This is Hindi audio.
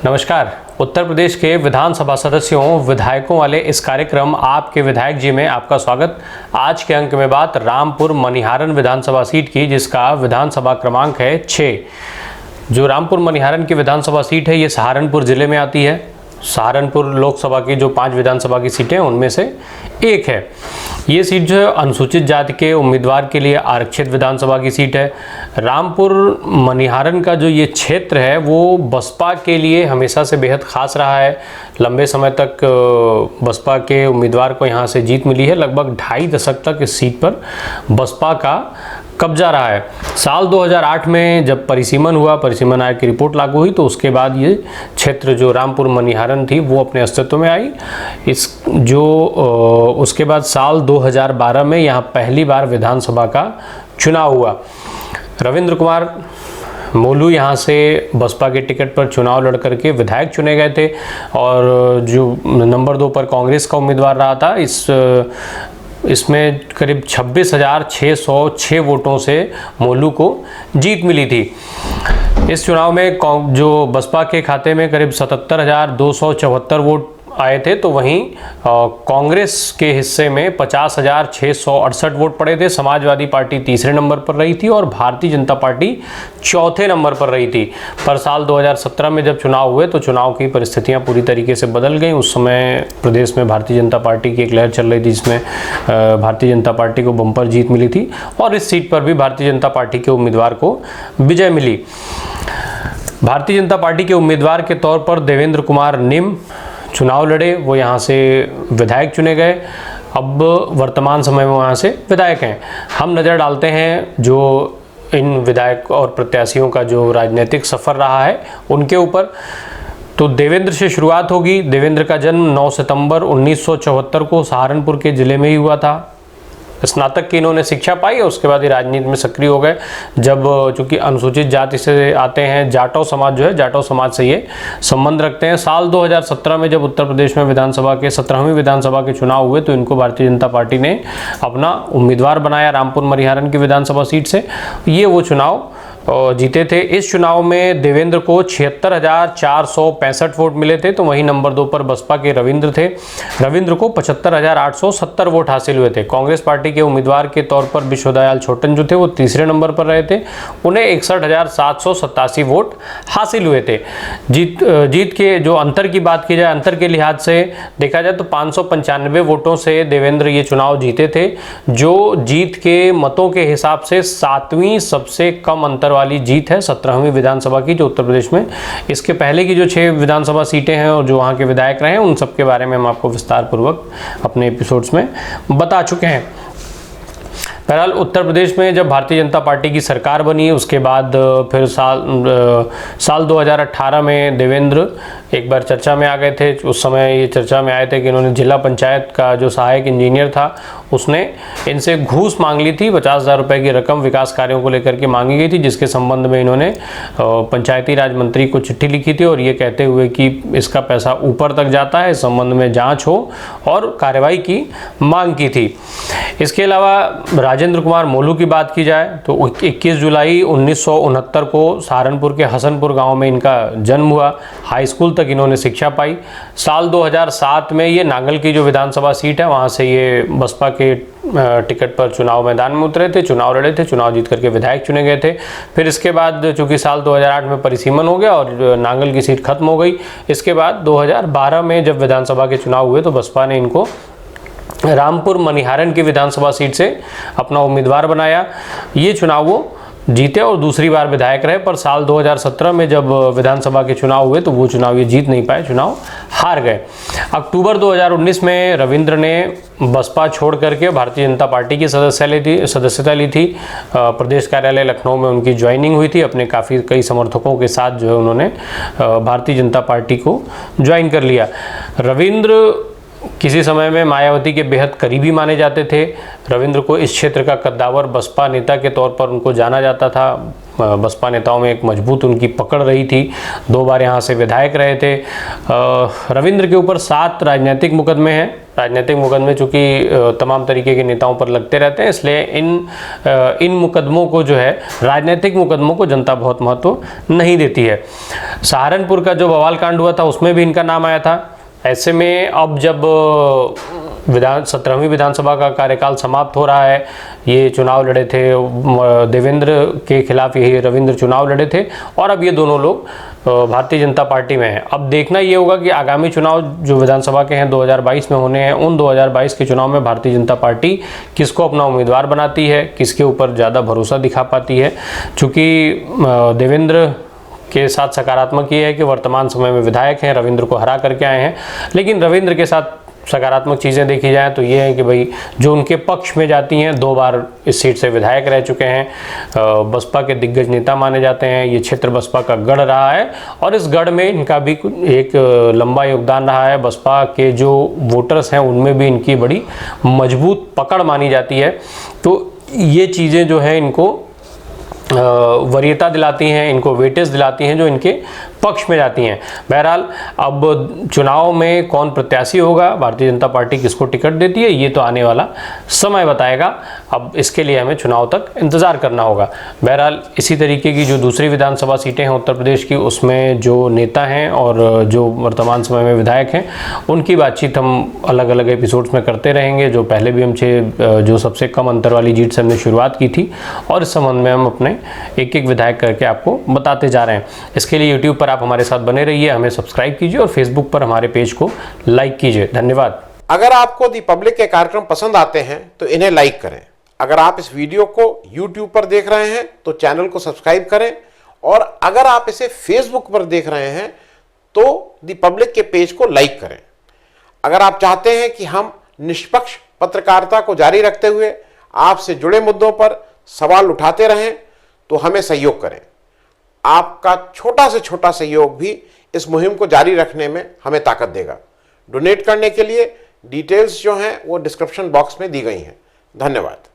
नमस्कार। उत्तर प्रदेश के विधानसभा सदस्यों विधायकों वाले इस कार्यक्रम आपके विधायक जी में आपका स्वागत। आज के अंक में बात रामपुर मनिहारन विधानसभा सीट की, जिसका विधानसभा क्रमांक है 6। जो रामपुर मनिहारन की विधानसभा सीट है ये सहारनपुर जिले में आती है। सहारनपुर लोकसभा की जो 5 विधानसभा की सीटें हैं उनमें से एक है। ये सीट जो है अनुसूचित जाति के उम्मीदवार के लिए आरक्षित विधानसभा की सीट है। रामपुर मनिहारन का जो ये क्षेत्र है वो बसपा के लिए हमेशा से बेहद खास रहा है। लंबे समय तक बसपा के उम्मीदवार को यहाँ से जीत मिली है। लगभग 2.5 दशक तक इस सीट पर बसपा का कब्जा रहा है। साल 2008 में जब परिसीमन हुआ, परिसीमन आयोग की रिपोर्ट लागू हुई, तो उसके बाद ये क्षेत्र जो रामपुर मनिहारन थी वो अपने अस्तित्व में आई। उसके बाद साल 2012 में यहाँ पहली बार विधानसभा का चुनाव हुआ। रविंद्र कुमार मोलू यहाँ से बसपा के टिकट पर चुनाव लड़ करके विधायक चुने गए थे और जो नंबर 2 पर कांग्रेस का उम्मीदवार रहा था, इसमें करीब 26,606 वोटों से मोलू को जीत मिली थी। इस चुनाव में जो बसपा के खाते में करीब 77,274 वोट आए थे, तो वहीं कांग्रेस के हिस्से में 50,668 वोट पड़े थे। समाजवादी पार्टी तीसरे नंबर पर रही थी और भारतीय जनता पार्टी चौथे नंबर पर रही थी। पर साल 2017 में जब चुनाव हुए तो चुनाव की परिस्थितियां पूरी तरीके से बदल गई। उस समय प्रदेश में भारतीय जनता पार्टी की एक लहर चल रही थी, जिसमें भारतीय जनता पार्टी को बम्पर जीत मिली थी और इस सीट पर भी भारतीय जनता पार्टी के उम्मीदवार को विजय मिली। भारतीय जनता पार्टी के उम्मीदवार के तौर पर देवेंद्र कुमार निम चुनाव लड़े, वो यहाँ से विधायक चुने गए। अब वर्तमान समय में वहाँ से विधायक हैं। हम नज़र डालते हैं जो इन विधायक और प्रत्याशियों का जो राजनीतिक सफ़र रहा है उनके ऊपर। तो देवेंद्र से शुरुआत होगी। देवेंद्र का जन्म 9 सितंबर 1974 को सहारनपुर के ज़िले में ही हुआ था। स्नातक की इन्होंने शिक्षा पाई और उसके बाद ये राजनीति में सक्रिय हो गए। जब चूँकि अनुसूचित जाति से आते हैं, जाटव समाज जो है, जाटव समाज से ये संबंध रखते हैं। साल 2017 में जब उत्तर प्रदेश में विधानसभा के 17वीं विधानसभा के चुनाव हुए तो इनको भारतीय जनता पार्टी ने अपना उम्मीदवार बनाया रामपुर मनिहारन की विधानसभा सीट से। ये वो चुनाव जीते थे। इस चुनाव में देवेंद्र को 76,465 वोट मिले थे, तो वहीं नंबर 2 पर बसपा के रविंद्र थे। रविंद्र को 75,870 वोट हासिल हुए थे। कांग्रेस पार्टी के उम्मीदवार के तौर पर विश्वदयाल छोटन जो थे वो तीसरे नंबर पर रहे थे। उन्हें 61,787 वोट हासिल हुए थे। जीत के जो अंतर की बात की जाए, अंतर के लिहाज से देखा जाए तो 595 वोटों से देवेंद्र ये चुनाव जीते थे, जो जीत के मतों के हिसाब से 7वीं सबसे कम अंतर वाली जीत है 17वीं विधानसभा की जो उत्तर प्रदेश में। इसके पहले की जो 6 विधानसभा सीटें हैं और जो वहाँ के विधायक रहे हैं उन सब के बारे में हम आपको विस्तार पूर्वक अपने एपिसोड्स में बता चुके हैं। बहरहाल उत्तर प्रदेश में जब भारतीय जनता पार्टी की सरकार बनी उसके बाद फिर साल 2018 में देवेंद्र एक बार चर्चा में आ गए थे। उस समय ये चर्चा में आए थे कि इन्होंने जिला पंचायत का जो सहायक इंजीनियर था उसने इनसे घूस मांग ली थी। 50,000 रुपये की रकम विकास कार्यों को लेकर के मांगी गई थी, जिसके संबंध में इन्होंने पंचायती राज मंत्री को चिट्ठी लिखी थी और ये कहते हुए कि इसका पैसा ऊपर तक जाता है, इस संबंध में जाँच हो और कार्रवाई की मांग की थी। इसके अलावा राजेंद्र कुमार मोलू की बात की जाए तो 21 जुलाई 1969 को सहारनपुर के हसनपुर गांव में इनका जन्म हुआ। हाई स्कूल तक इन्होंने शिक्षा पाई। साल 2007 में ये नांगल की जो विधानसभा सीट है वहां से ये बसपा के टिकट पर चुनाव मैदान में उतरे थे, चुनाव लड़े थे, चुनाव जीत करके विधायक चुने गए थे। फिर इसके बाद चूँकि साल 2008 में परिसीमन हो गया और नांगल की सीट खत्म हो गई। इसके बाद 2012 में जब विधानसभा के चुनाव हुए तो बसपा ने इनको रामपुर मनिहारन की विधानसभा सीट से अपना उम्मीदवार बनाया। ये चुनाव वो जीते और दूसरी बार विधायक रहे। पर साल 2017 में जब विधानसभा के चुनाव हुए तो वो चुनाव ये जीत नहीं पाए, चुनाव हार गए। अक्टूबर 2019 में रविंद्र ने बसपा छोड़ करके भारतीय जनता पार्टी की सदस्यता ली थी। प्रदेश कार्यालय लखनऊ में उनकी ज्वाइनिंग हुई थी। अपने कई समर्थकों के साथ जो है उन्होंने भारतीय जनता पार्टी को ज्वाइन कर लिया। रविंद्र किसी समय में मायावती के बेहद करीबी माने जाते थे। रविंद्र को इस क्षेत्र का कद्दावर बसपा नेता के तौर पर उनको जाना जाता था। बसपा नेताओं में एक मजबूत उनकी पकड़ रही थी। 2 बार यहाँ से विधायक रहे थे। रविंद्र के ऊपर 7 राजनीतिक मुकदमे हैं। राजनीतिक मुकदमे चूँकि तमाम तरीके के नेताओं पर लगते रहते हैं, इसलिए इन मुकदमों को जो है, राजनीतिक मुकदमों को जनता बहुत महत्व नहीं देती है। सहारनपुर का जो बवाल कांड हुआ था उसमें भी इनका नाम आया था। ऐसे में अब जब 17वीं विधानसभा का कार्यकाल समाप्त हो रहा है, ये चुनाव लड़े थे, देवेंद्र के खिलाफ यही रविंद्र चुनाव लड़े थे, और अब ये दोनों लोग भारतीय जनता पार्टी में हैं। अब देखना ये होगा कि आगामी चुनाव जो विधानसभा के हैं 2022 में होने हैं, उन 2022 के चुनाव में भारतीय जनता पार्टी किसको अपना उम्मीदवार बनाती है, किसके ऊपर ज़्यादा भरोसा दिखा पाती है। चूँकि देवेंद्र के साथ सकारात्मक ये है कि वर्तमान समय में विधायक हैं, रविंद्र को हरा करके आए हैं, लेकिन रविंद्र के साथ सकारात्मक चीज़ें देखी जाए तो ये है कि भाई जो उनके पक्ष में जाती हैं, 2 बार इस सीट से विधायक रह चुके हैं, बसपा के दिग्गज नेता माने जाते हैं, ये क्षेत्र बसपा का गढ़ रहा है और इस गढ़ में इनका भी एक लंबा योगदान रहा है। बसपा के जो वोटर्स हैं उनमें भी इनकी बड़ी मजबूत पकड़ मानी जाती है। तो ये चीज़ें जो है इनको वरीयता दिलाती हैं, इनको वेटेज दिलाती हैं जो इनके पक्ष में जाती हैं। बहरहाल अब चुनाव में कौन प्रत्याशी होगा, भारतीय जनता पार्टी किसको टिकट देती है, ये तो आने वाला समय बताएगा। अब इसके लिए हमें चुनाव तक इंतज़ार करना होगा। बहरहाल इसी तरीके की जो दूसरी विधानसभा सीटें हैं उत्तर प्रदेश की, उसमें जो नेता हैं और जो वर्तमान समय में विधायक हैं उनकी बातचीत हम अलग अलग एपिसोड्स में करते रहेंगे। जो पहले भी हम जो सबसे कम अंतर वाली जीत से हमने शुरुआत की थी, और इस संबंध में हम अपने एक एक विधायक करके आपको बताते जा रहे हैं। इसके लिए यूट्यूब पर आप हमारे साथ बने रहिए, हमें सब्सक्राइब कीजिए और फेसबुक पर हमारे पेज को लाइक कीजिए। धन्यवाद। अगर आपको दी पब्लिक के कार्यक्रम पसंद आते हैं तो इन्हें लाइक करें। अगर आप इस वीडियो को यूट्यूब पर देख रहे हैं तो चैनल को सब्सक्राइब करें, और अगर आप इसे फेसबुक पर देख रहे हैं तो दी पब्लिक के पेज को लाइक करें। अगर आप चाहते हैं कि हम निष्पक्ष पत्रकारिता को जारी रखते हुए आपसे जुड़े मुद्दों पर सवाल उठाते रहें तो हमें सहयोग करें। आपका छोटा से छोटा सहयोग भी इस मुहिम को जारी रखने में हमें ताकत देगा। डोनेट करने के लिए डिटेल्स जो हैं वो डिस्क्रिप्शन बॉक्स में दी गई हैं। धन्यवाद।